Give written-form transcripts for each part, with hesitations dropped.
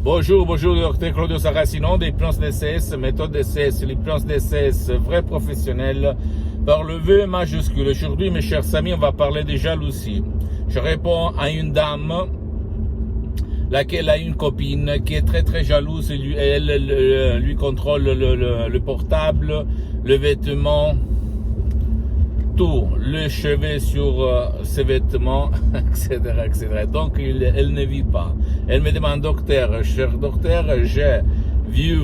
Bonjour, bonjour, docteur Claudio Saracino d'Hypnose DCS, méthode DCS, l'hypnose DCS, vrai professionnel, par le V majuscule. Aujourd'hui, mes chers amis, on va parler de jalousie. Je réponds à une dame, laquelle a une copine qui est très jalouse, et elle lui contrôle le portable, le vêtement, tout, le chevet sur ses vêtements, etc., etc. Donc, elle ne vit pas. Elle me demande, docteur, cher docteur, j'ai vu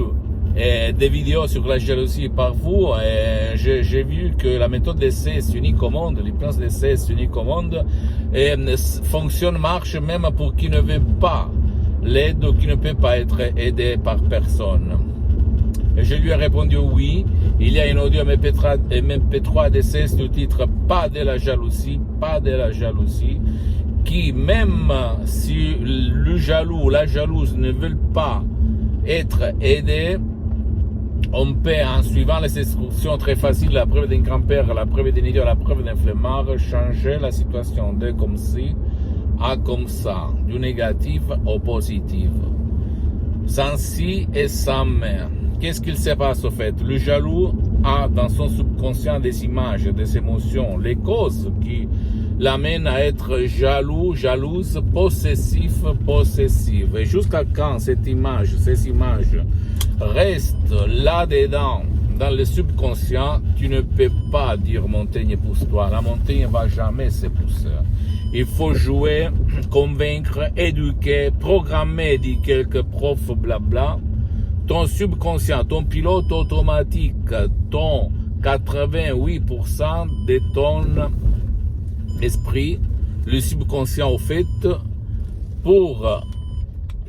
des vidéos sur la jalousie par vous, et j'ai vu que la méthode d'essai est unique au monde, l'hypnose d'essai est unique au monde, et fonctionne, marche même pour qui ne veut pas l'aide ou qui ne peut pas être aidé par personne. Et je lui ai répondu oui. Il y a une audio MP3 d'essai du titre Pas de la jalousie, pas de la jalousie, qui même si le jaloux ou la jalouse ne veulent pas être aidés, on peut, en suivant les instructions très faciles, la preuve d'un grand-père, la preuve d'un idiot, la preuve d'un flemmard, changer la situation de comme ci à comme ça, du négatif au positif, sans si et sans mais. Qu'est-ce qu'il se passe au fait? Le jaloux a dans son subconscient des images, des émotions, les causes qui l'amènent à être jaloux, jalouse, possessif, possessive. Et jusqu'à quand ces images restent là-dedans, dans le subconscient, tu ne peux pas dire montagne pousse-toi. La montagne ne va jamais se pousser. Il faut jouer, convaincre, éduquer, programmer, dit quelques profs blabla. Ton subconscient, ton pilote automatique, ton 88% de ton esprit, le subconscient au fait, pour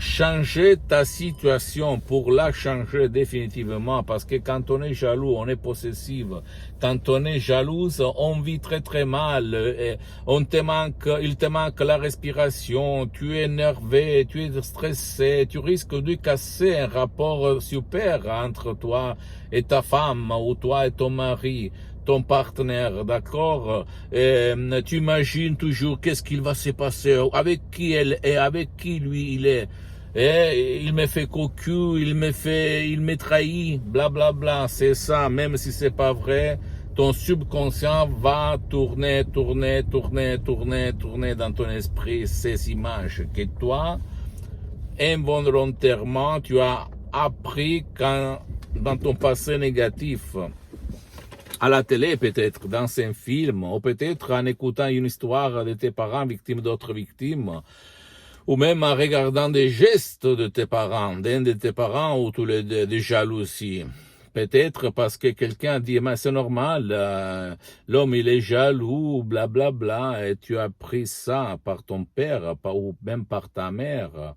changer ta situation, pour la changer définitivement, parce que quand on est jaloux, on est possessive. Quand on est jalouse, on vit très mal. Il te manque la respiration, tu es énervé, tu es stressé, tu risques de casser un rapport super entre toi et ta femme, ou toi et ton mari, ton partenaire, d'accord? Tu imagines toujours qu'est-ce qu'il va se passer, avec qui elle est, avec qui lui il est. Et il me fait cocu, il me trahit, bla bla bla. C'est ça, même si c'est pas vrai, ton subconscient va tourner dans ton esprit ces images que toi, involontairement, tu as appris dans ton passé négatif. À la télé peut-être, dans un film, ou peut-être en écoutant une histoire de tes parents victimes d'autres victimes, ou même en regardant des gestes de tes parents, d'un de tes parents, ou tous les deux, de jalousie. Peut-être parce que quelqu'un dit, mais c'est normal, l'homme il est jaloux, bla bla, et tu as appris ça par ton père, ou même par ta mère.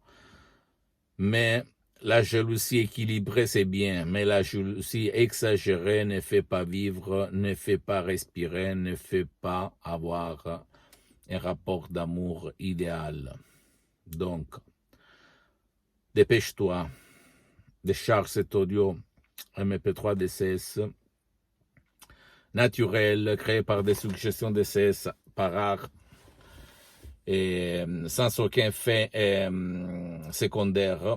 Mais la jalousie équilibrée, c'est bien, mais la jalousie exagérée ne fait pas vivre, ne fait pas respirer, ne fait pas avoir un rapport d'amour idéal. Donc, dépêche-toi, décharge cet audio MP3 DCS naturel, créé par des suggestions DCS par art et sans aucun fait secondaire,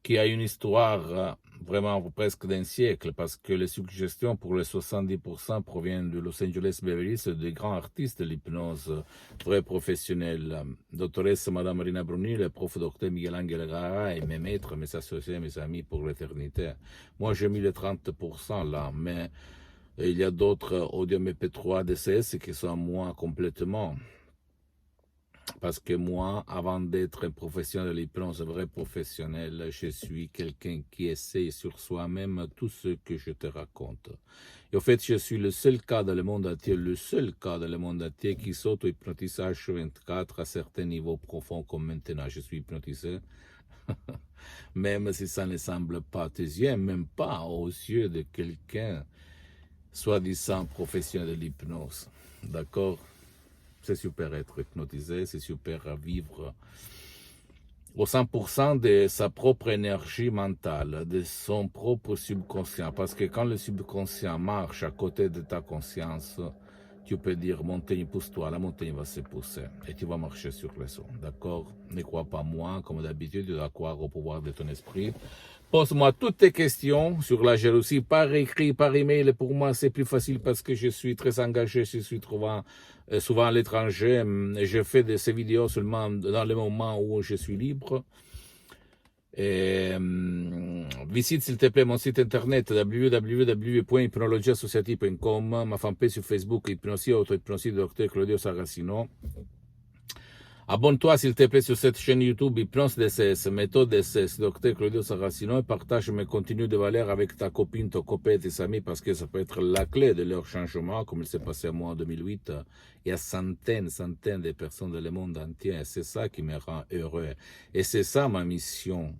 qui a une histoire vraiment presque d'un siècle, parce que les suggestions pour les 70% proviennent de Los Angeles Beverly Hills, de grands artistes de l'hypnose, vrais professionnels. Doctoresse Madame Marina Bruni, le prof docteur Miguel Angel Gara, et mes maîtres, mes associés, mes amis pour l'éternité. Moi, j'ai mis les 30% là, mais il y a d'autres audio MP3 DCS qui sont moi complètement. Parce que moi, avant d'être un professionnel de l'hypnose, un vrai professionnel, je suis quelqu'un qui essaie sur soi-même tout ce que je te raconte. Et au fait, je suis le seul cas dans le monde entier, qui s'auto-hypnotise H24 à certains niveaux profonds comme maintenant. Je suis hypnotisé, même si ça ne semble pas à tes yeux, même pas aux yeux de quelqu'un soi-disant professionnel de l'hypnose. D'accord? C'est super être hypnotisé, c'est super vivre au 100% de sa propre énergie mentale, de son propre subconscient. Parce que quand le subconscient marche à côté de ta conscience, tu peux dire montagne pousse-toi, la montagne va se pousser et tu vas marcher sur les eaux, d'accord? Ne crois pas moi, comme d'habitude, tu dois croire au pouvoir de ton esprit. Pose-moi toutes tes questions sur la jalousie par écrit, par email. Pour moi, c'est plus facile parce que je suis très engagé, je suis souvent à l'étranger. Je fais ces vidéos seulement dans le moment où je suis libre. Et, visite s'il te plaît mon site internet www.hypnologieassociative.com, ma fanpage sur Facebook, Hypnosie Auto-Hypnosie de Dr Claudio Saracino. Abonne-toi s'il te plaît sur cette chaîne YouTube Hypnose DCS, méthode DCS, Dr Claudio Saracino, et partage mes contenus de valeur avec ta copine, ton copain, tes amis, parce que ça peut être la clé de leur changement, comme il s'est passé à moi en 2008. Il y a centaines de personnes dans le monde entier, et c'est ça qui me rend heureux. Et c'est ça ma mission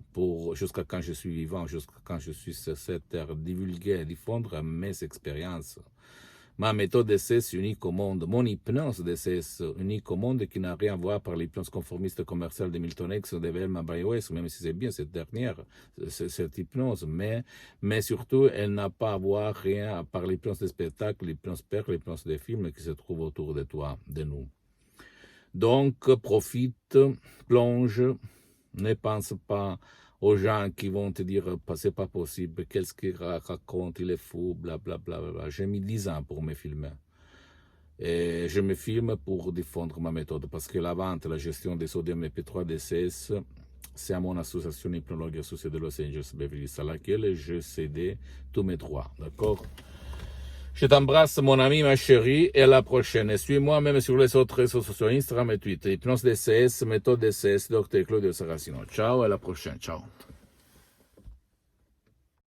jusqu'à quand je suis vivant, jusqu'à quand je suis sur cette terre, divulguer, diffondre mes expériences. Ma méthode DCS unique au monde, mon hypnose DCS unique au monde qui n'a rien à voir par l'hypnose conformiste commerciale de Milton X ou de Velma Bayoues, même si c'est bien cette dernière, cette hypnose, mais surtout, elle n'a pas à voir rien par l'hypnose des spectacles, l'hypnose père, l'hypnose des films qui se trouvent autour de toi, de nous. Donc, profite, plonge, ne pense pas aux gens qui vont te dire c'est pas possible, qu'est-ce qu'il raconte, il est fou, blablabla. Bla, bla, bla. J'ai mis 10 ans pour me filmer. Et je me filme pour diffondre ma méthode, parce que la vente, la gestion des sodium MP3 DCS, c'est à mon association Hypnologue associée de Los Angeles Beverly Hills, à laquelle je cédais tous mes droits, d'accord? Je t'embrasse, mon ami, ma chérie, et à la prochaine. Et suis-moi même sur les autres réseaux sociaux, Instagram et Twitter. Hypnose DCS, méthode DCS, Dr Claudio Saracino. Ciao, et à la prochaine. Ciao.